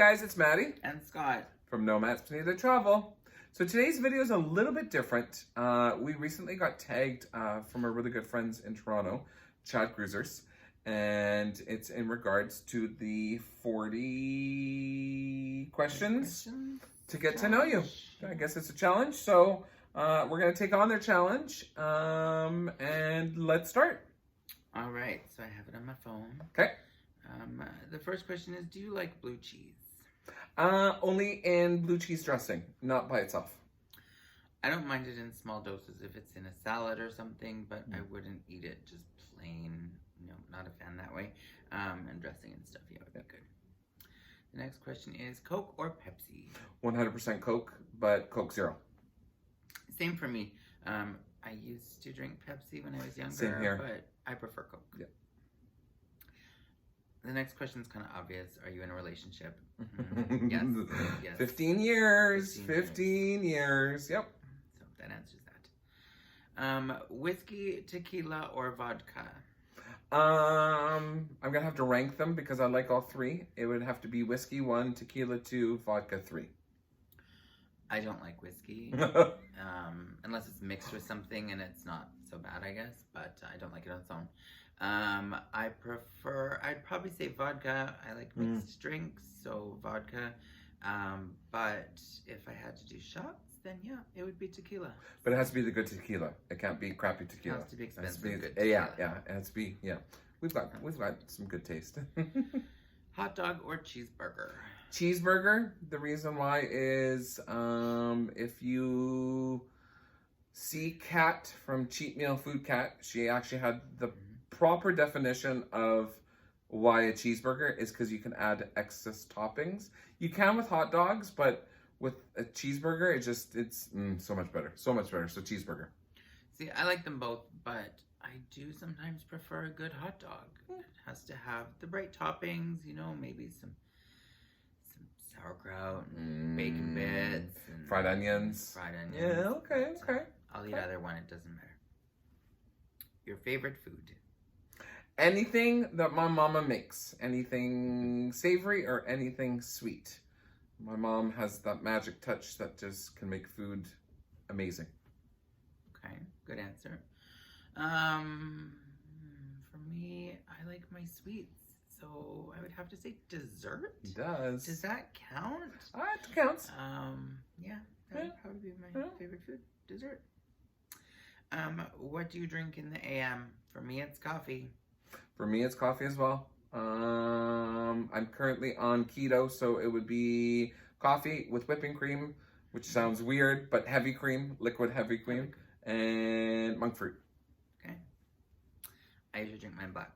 guys, it's Matty and Scott from NoMapsNeededTravel. So today's video is a little bit different. We recently got tagged from our really good friends in Toronto, Chad Cruisers, and it's in regards to the 40 questions to get to know you. I guess it's a challenge, so we're going to take on their challenge, and let's start. All right, so I have it on my phone. Okay. The first question is, do you like blue cheese? Only in blue cheese dressing, not by itself. I don't mind it in small doses if it's in a salad or something, but I wouldn't eat it just plain. No, not a fan that way. And dressing and stuff, yeah, would be good. The next question is Coke or Pepsi? 100% Coke, but Coke Zero. Same for me. I used to drink Pepsi when I was younger, Same here. but I prefer Coke. Yeah. The next question is kind of obvious. Are you in a relationship? Yes. 15 years. 15 years. Yep. So that answers that. Whiskey, tequila, or vodka? I'm going to have to rank them because I like all three. It would have to be whiskey 1, tequila 2, vodka 3. I don't like whiskey. Unless it's mixed with something and it's not so bad, I guess. But I don't like it on its own. I'd probably say vodka. I like mixed drinks, so vodka. But if I had to do shots, then yeah, it would be tequila. But it has to be the good tequila. It can't be crappy tequila. It has to be expensive. Good tequila. Yeah. It has to be, yeah. We've got some good taste. Hot dog or cheeseburger? Cheeseburger. The reason why is if you see Kat from Cheat Meal Food Cat, she actually had the proper definition of why a cheeseburger is because you can add excess toppings. You can with hot dogs, but with a cheeseburger, it's so much better. So much better. So cheeseburger. See, I like them both, but I do sometimes prefer a good hot dog. It has to have the right toppings, you know, maybe some sauerkraut and bacon bits and fried onions. Yeah, okay. I'll eat either one, it doesn't matter. Your favorite food? Anything that my mama makes. Anything savory or anything sweet. My mom has that magic touch that just can make food amazing. Okay, good answer. For me, I like my sweets. So I would have to say dessert. It does. Does that count? It counts. Yeah, that would probably be my favorite food, dessert. What do you drink in the AM? For me, it's coffee. For me, it's coffee as well. I'm currently on keto, so it would be coffee with whipping cream, which sounds weird, but heavy cream, liquid heavy cream, and monk fruit. Okay. I usually drink mine black.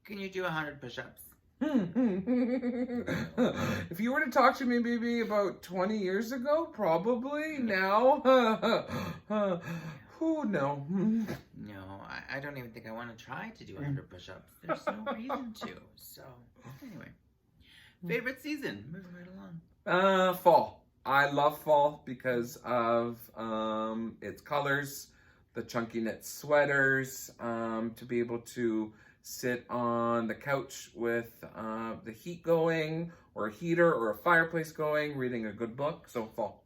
Can you do 100 push-ups? If you were to talk to me maybe about 20 years ago, probably. Now, no. No, I don't even think I want to try to do 100 push-ups. There's no reason to. So, anyway. Favorite season? Moving right along. Fall. I love fall because of its colors, the chunky knit sweaters, to be able to sit on the couch with the heat going, or a heater or a fireplace going, reading a good book. So fall.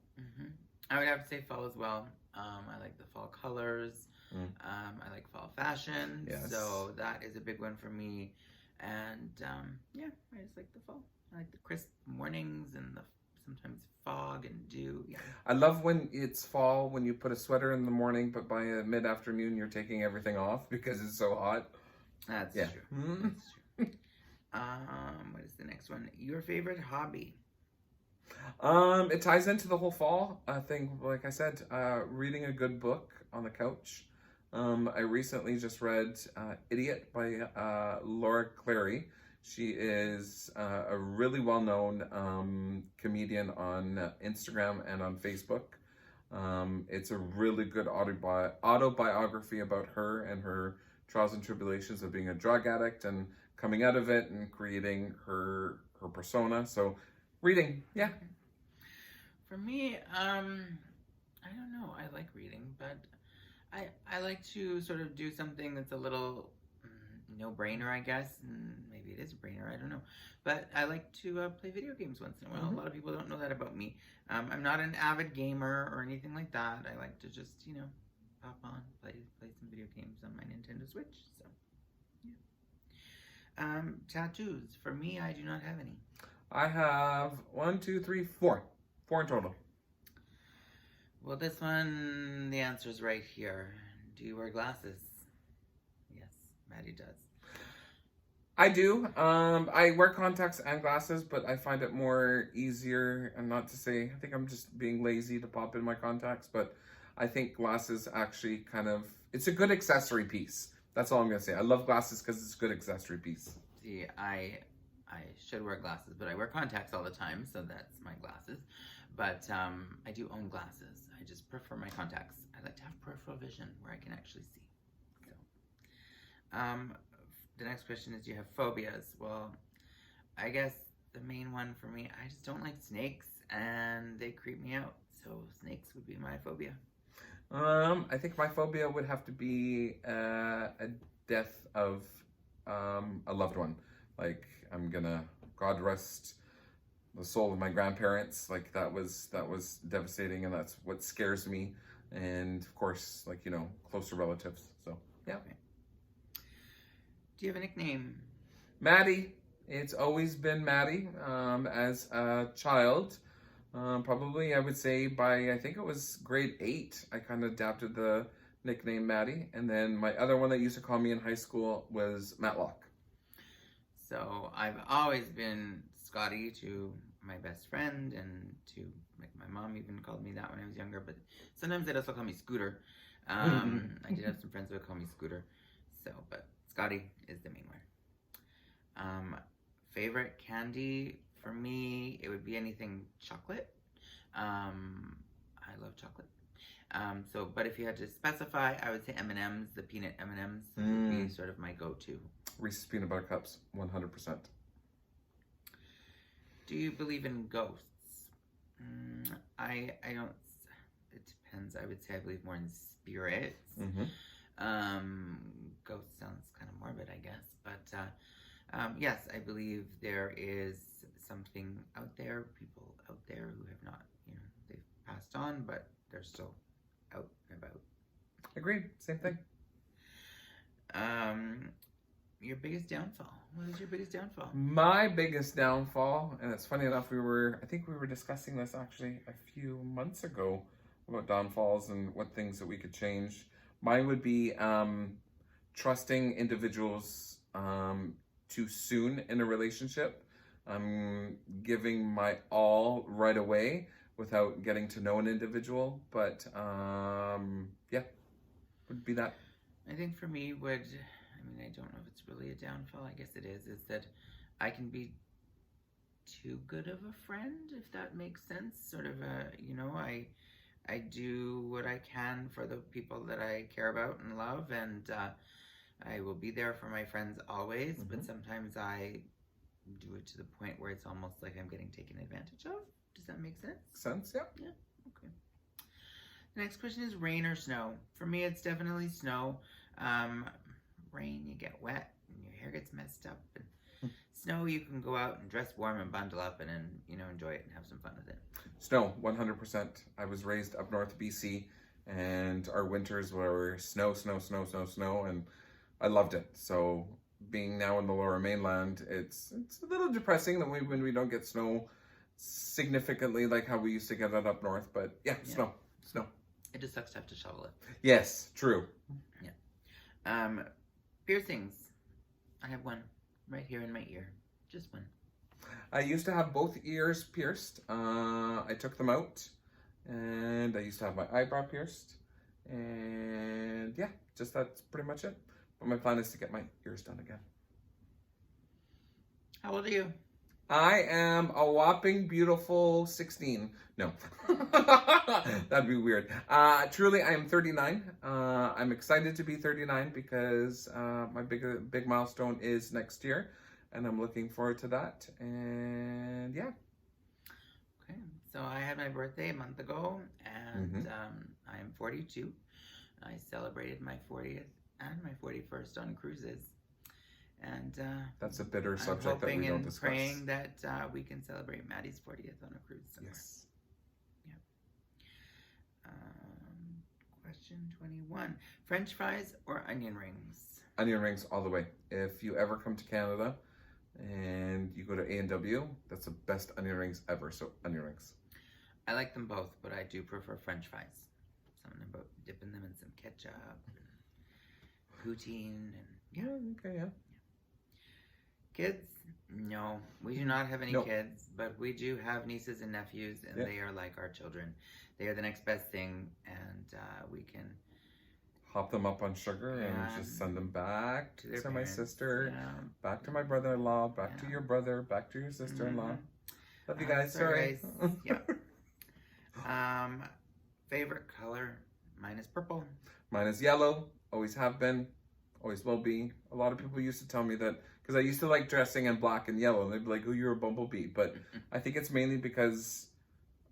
I would have to say fall as well. I like the fall colors. I like fall fashion. Yes. So that is a big one for me. And yeah, I just like the fall. I like the crisp mornings and the sometimes fog and dew. Yeah. I love when it's fall, when you put a sweater in the morning, but by mid-afternoon you're taking everything off because it's so hot. That's true. That's true. What is the next one? Your favorite hobby? It ties into the whole fall thing. Like I said, reading a good book on the couch. I recently just read Idiot by Laura Clary. She is a really well-known comedian on Instagram and on Facebook. It's a really good autobiography about her and her trials and tribulations of being a drug addict and coming out of it and creating her persona. So reading, yeah. For me, I don't know. I like reading, but I like to sort of do something that's a little no-brainer, I guess, and maybe maybe it is a brainer, I don't know. But I like to play video games once in a while. A lot of people don't know that about me. I'm not an avid gamer or anything like that. I like to just, pop on, play some video games on my Nintendo Switch. So, yeah. Tattoos. For me, I do not have any. I have 1, 2, 3, 4. 4 in total. Well, this one, the answer's right here. Do you wear glasses? Yes, Matty does. I do. I wear contacts and glasses, but I find it more easier, and not to say, I think I'm just being lazy to pop in my contacts, but I think glasses actually it's a good accessory piece. That's all I'm going to say. I love glasses because it's a good accessory piece. See, I should wear glasses, but I wear contacts all the time, so that's my glasses. But I do own glasses. I just prefer my contacts. I like to have peripheral vision where I can actually see. So, the next question is, do you have phobias? Well, I guess the main one for me, I just don't like snakes, and they creep me out. So snakes would be my phobia. I think my phobia would have to be a death of a loved one. Like, I'm gonna, God rest the soul of my grandparents. Like, that was devastating, and that's what scares me. And of course, like, closer relatives. So yeah. Okay. Do you have a nickname? Matty. It's always been Matty. As a child, probably I would say I think it was grade 8, I kind of adapted the nickname Matty. And then my other one that used to call me in high school was Matlock. So I've always been Scotty to my best friend, and to my mom even called me that when I was younger, but sometimes they'd also call me Scooter. I did have some friends who would call me Scooter. So, but Scotty is the main one. Favorite candy, for me, it would be anything chocolate. I love chocolate. But if you had to specify, I would say M&M's, the peanut M&M's would be sort of my go-to. Reese's Peanut Butter Cups, 100%. Do you believe in ghosts? I don't, it depends. I would say I believe more in spirits. Ghost sounds kind of morbid, I guess. But yes, I believe there is something out there, people out there who have not, they've passed on, but they're still out and about. Agreed. Same thing. Your biggest downfall. What is your biggest downfall? My biggest downfall, and it's funny enough, I think we were discussing this actually a few months ago about downfalls and what things that we could change. Mine would be trusting individuals too soon in a relationship. Giving my all right away without getting to know an individual. But yeah, would be that. I think for me I don't know if it's really a downfall. I guess it is that I can be too good of a friend, if that makes sense. Sort of I do what I can for the people that I care about and love, and I will be there for my friends always, but sometimes I do it to the point where it's almost like I'm getting taken advantage of. Does that make sense? Sense, yeah. Yeah, okay. The next question is rain or snow. For me, it's definitely snow. Rain, you get wet and your hair gets messed up. And snow, you can go out and dress warm and bundle up and then, enjoy it and have some fun with it. Snow, 100%. I was raised up north BC, and our winters were snow, and I loved it. So being now in the lower mainland, it's a little depressing that when we don't get snow significantly like how we used to get it up north. But yeah. Snow. It just sucks to have to shovel it. Yes, true. Yeah. Piercings. I have one right here in my ear. Just one. I used to have both ears pierced. I took them out, and I used to have my eyebrow pierced. And yeah, that's pretty much it. But my plan is to get my ears done again. How old are you? I am a whopping beautiful 16. No. That'd be weird. Truly, I am 39. I'm excited to be 39 because my big milestone is next year, and I'm looking forward to that. And yeah. Okay. So I had my birthday a month ago, and I am 42. I celebrated my 40th and my 41st on cruises. And that's a bitter I'm subject that we hoping don't and discuss. praying that we can celebrate Matty's 40th on a cruise somewhere. Yes. Question 21. French fries or onion rings? Onion rings all the way. If you ever come to Canada and you go to A&W, that's the best onion rings ever. So onion rings. I like them both, but I do prefer French fries. Something about dipping them in some ketchup and poutine and Okay, yeah. Kids? No, we do not have any kids, but we do have nieces and nephews, and they are like our children. They are the next best thing, and we can hop them up on sugar and just send them back to my sister, back to my brother-in-law, back to your brother, back to your sister-in-law. Love you guys. Sorry. Favorite color? Mine is purple. Mine is yellow. Always have been. Always will be. A lot of people used to tell me that because I used to like dressing in black and yellow, and they'd be like, "Oh, you're a bumblebee." But I think it's mainly because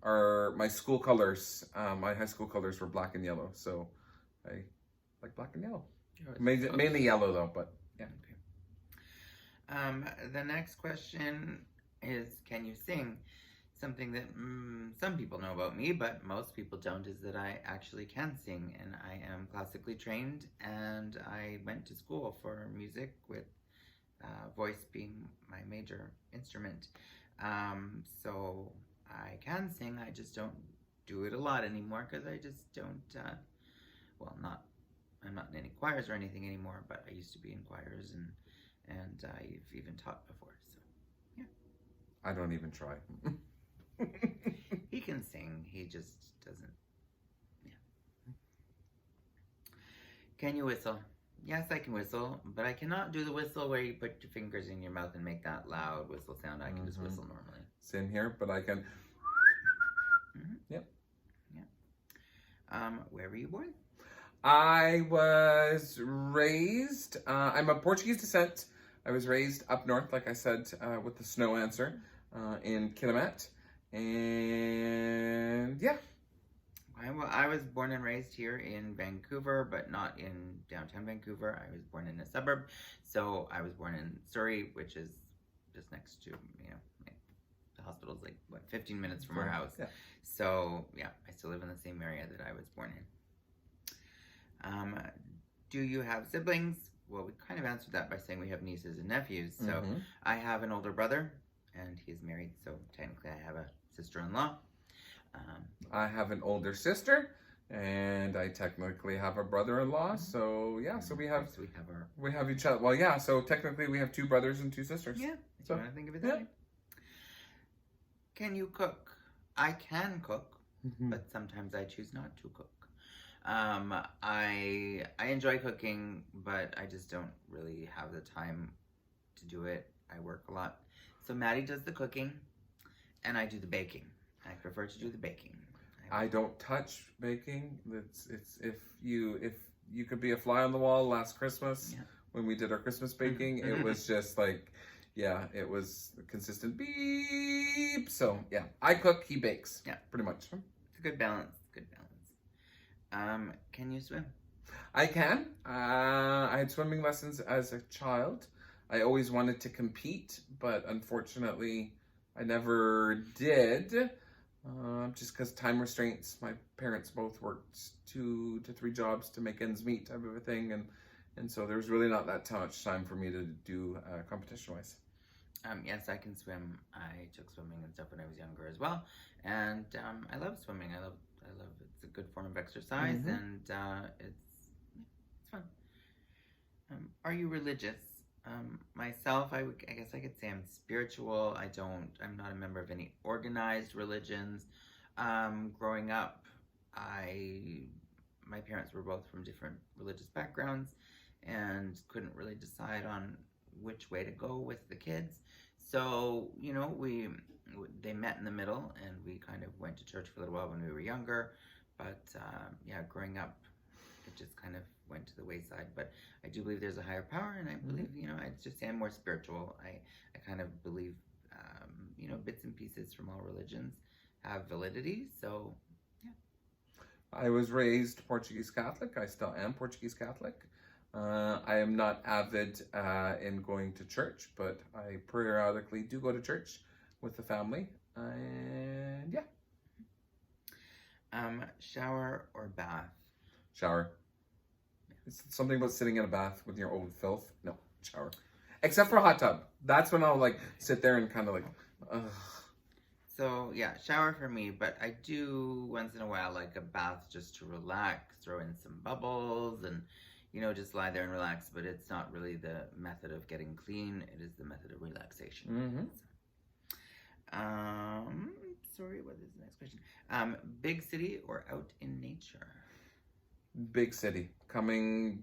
my school colors, my high school colors were black and yellow, so I like black and yellow. Mainly yellow though, but yeah. Okay. The next question is, can you sing? Something that some people know about me, but most people don't, is that I actually can sing, and I am classically trained, and I went to school for music with voice being my major instrument. So I can sing, I just don't do it a lot anymore because I just don't, I'm not in any choirs or anything anymore, but I used to be in choirs, and I've even taught before, so yeah. I don't even try. He can sing, he just doesn't. Yeah. Can you whistle? Yes, I can whistle, but I cannot do the whistle where you put your fingers in your mouth and make that loud whistle sound. I can just whistle normally. Same here, but I can. Yep. Yeah. Where were you born? I was raised. I'm of Portuguese descent. I was raised up north, like I said, with the snow answer, in Kitimat. And yeah. I was born and raised here in Vancouver, but not in downtown Vancouver. I was born in a suburb. So I was born in Surrey, which is just next to, the hospital's like, 15 minutes from our house. Yeah. So yeah, I still live in the same area that I was born in. Do you have siblings? Well, we kind of answered that by saying we have nieces and nephews. So I have an older brother, and he's married, so technically I have a sister-in-law. I have an older sister, and I technically have a brother-in-law. So yeah, so we have each other. Well, yeah, so technically we have two brothers and two sisters. Yeah, so you want to think of it that way. Can you cook? I can cook, but sometimes I choose not to cook. I enjoy cooking, but I just don't really have the time to do it. I work a lot. So Matty does the cooking, and I do the baking. I prefer to do the baking. I don't touch baking. It's if you could be a fly on the wall last Christmas when we did our Christmas baking, it was just like, it was a consistent beep. So yeah, I cook, he bakes. Yeah, pretty much. It's a good balance. Can you swim? I can. I had swimming lessons as a child. I always wanted to compete, but unfortunately, I never did. Just because time restraints. My parents both worked 2 to 3 jobs to make ends meet, type of a thing, and so there's really not that much time for me to do competition-wise. Yes, I can swim. I took swimming and stuff when I was younger as well, and I love swimming. I love. It's a good form of exercise, and it's fun. Are you religious? Myself, I guess I could say I'm spiritual. I'm not a member of any organized religions. Growing up, my parents were both from different religious backgrounds and couldn't really decide on which way to go with the kids. So, they met in the middle, and we kind of went to church for a little while when we were younger. But growing up, it just kind of went to the wayside. But I do believe there's a higher power, and I believe, I just say I'm more spiritual. I kind of believe, bits and pieces from all religions have validity. So, yeah. I was raised Portuguese Catholic. I still am Portuguese Catholic. I am not avid in going to church, but I periodically do go to church with the family. And yeah. Shower or bath? Shower. It's something about sitting in a bath with your old filth. No, shower. Except for a hot tub. That's when I'll like sit there and kind of like, ugh. So yeah, shower for me, but I do once in a while like a bath just to relax, throw in some bubbles and, just lie there and relax, but it's not really the method of getting clean. It is the method of relaxation. Sorry, what is the next question? Big city or out in nature? Big city.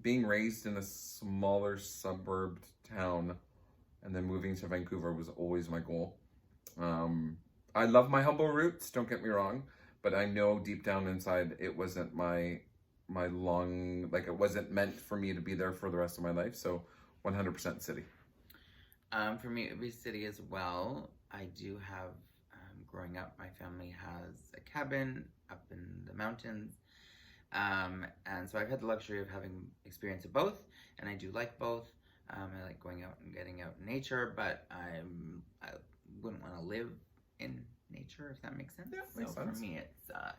Being raised in a smaller suburb town and then moving to Vancouver was always my goal. I love my humble roots, don't get me wrong, but I know deep down inside it wasn't my it wasn't meant for me to be there for the rest of my life, so 100% city. For me, it would be city as well. I do have, growing up, my family has a cabin up in the mountains, and so I've had the luxury of having experience of both, and I do like both. I like going out and getting out in nature, but I wouldn't want to live in nature, if that makes sense. Yeah, makes sense. For me,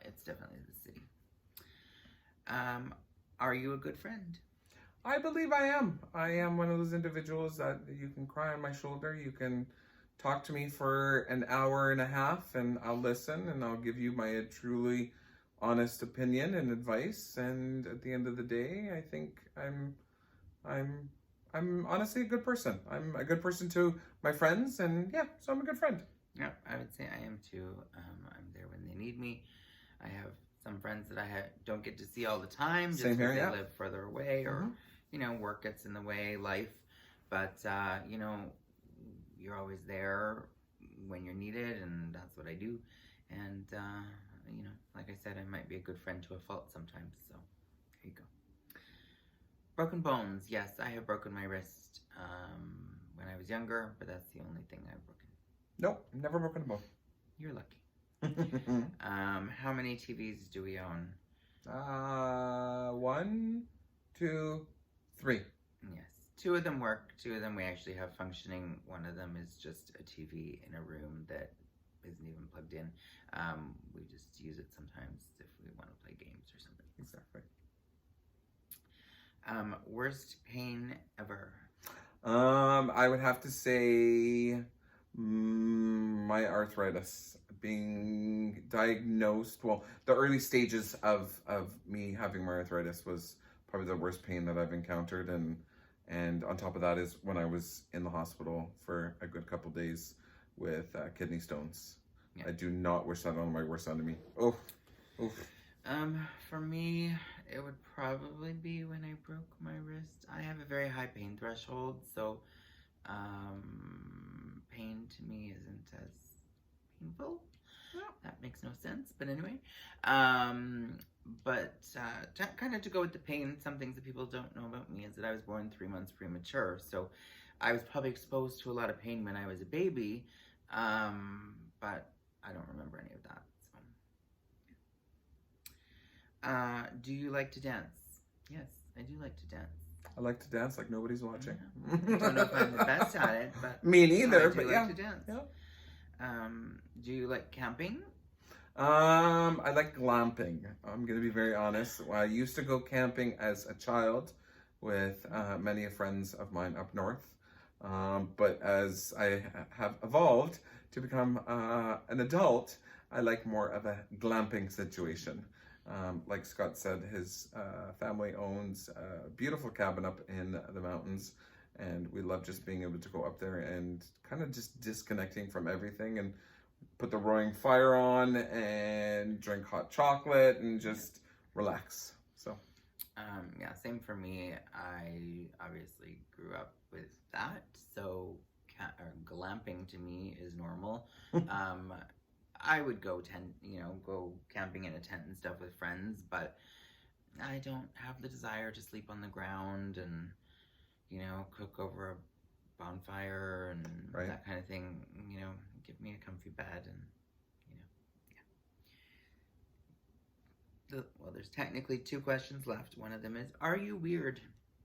it's definitely the city. Are you a good friend? I believe I am. I am one of those individuals that you can cry on my shoulder. You can talk to me for an hour and a half, and I'll listen, and I'll give you my truly honest opinion and advice. And at the end of the day, I think I'm honestly a good person. I'm a good person to my friends, and yeah, so I'm a good friend. Yeah, I would say I am too. I'm there when they need me. I have some friends that I don't get to see all the time just because they live further away or, work gets in the way, life. But, you're always there when you're needed, and that's what I do. And, like I said, I might be a good friend to a fault sometimes. So, there you go. Broken bones. Yes, I have broken my wrist when I was younger, but that's the only thing I've broken. Nope, never broken a bone. You're lucky. How many TVs do we own? 1, 2, 3. Yes. 2 of them work. 2 of them we actually have functioning. One of them is just a TV in a room that isn't even plugged in. We just use it sometimes if we want to play games or something. Exactly. Worst pain ever? I would have to say my arthritis. Being diagnosed, the early stages of me having my arthritis was probably the worst pain that I've encountered, and on top of that is when I was in the hospital for a good couple days with kidney stones. Yeah. I do not wish that on my worst enemy. Oof. For me, it would probably be when I broke my wrist. I have a very high pain threshold, so pain to me isn't as painful. Yeah. That makes no sense, but anyway. Kind of to go with the pain, some things that people don't know about me is that I was born 3 months premature, so I was probably exposed to a lot of pain when I was a baby, but I don't remember any of that. So. Do you like to dance? Yes, I do like to dance. I like to dance like nobody's watching. Yeah. I don't know if I'm the best at it, but me neither. I do like to dance. Yeah. Do you like camping? I like glamping. I'm gonna be very honest. I used to go camping as a child with many friends of mine up north, but as I have evolved to become an adult, I like more of a glamping situation. Like Scott said, his family owns a beautiful cabin up in the mountains, and we love just being able to go up there and kind of just disconnecting from everything and put the roaring fire on and drink hot chocolate and just relax. So, yeah, same for me. I obviously grew up with that, so glamping to me is normal. I would go go camping in a tent and stuff with friends, but I don't have the desire to sleep on the ground and, cook over a bonfire and that kind of thing. Give me a comfy bed and, yeah. Well, there's technically 2 questions left. One of them is, are you weird?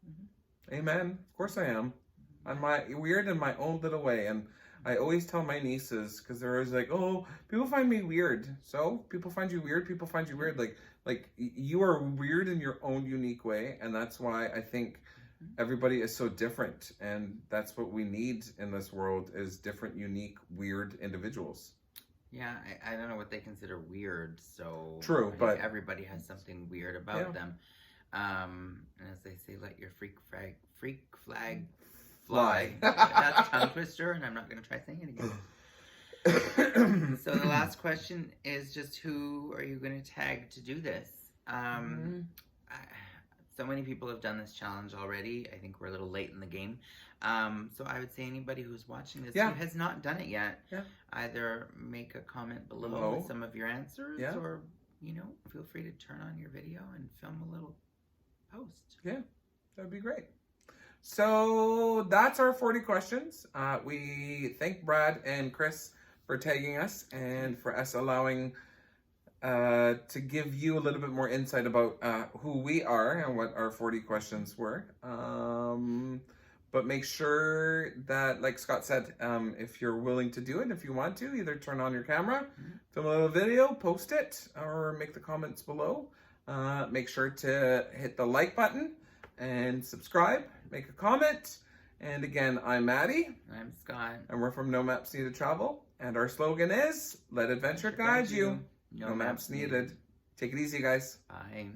Mm-hmm. Amen. Of course I am. I'm weird in my own little way, and I always tell my nieces, because they're always like, "Oh, people find me weird." So people find you weird. People find you weird. Like you are weird in your own unique way, and that's why I think everybody is so different, and that's what we need in this world is different, unique, weird individuals. Yeah, I don't know what they consider weird, so True, but everybody has something weird about them. And as they say, let your freak flag fly. That's a tongue twister, and I'm not going to try saying it again. So the last question is just who are you going to tag to do this? So many people have done this challenge already. I think we're a little late in the game. So I would say anybody who's watching this who has not done it yet, either make a comment below with some of your answers or, feel free to turn on your video and film a little post. Yeah, that'd be great. So that's our 40 questions. We thank Brad and Chris for tagging us and for us allowing to give you a little bit more insight about who we are and what our 40 questions were. But make sure that, like Scott said, if you're willing to do it, if you want to, either turn on your camera, film a little video, post it, or make the comments below. Make sure to hit the like button and subscribe, make a comment. And again, I'm Matty. I'm Scott. And we're from NoMapsNeededTravel. And our slogan is, let adventure guide you. No maps needed. Take it easy, guys. Bye.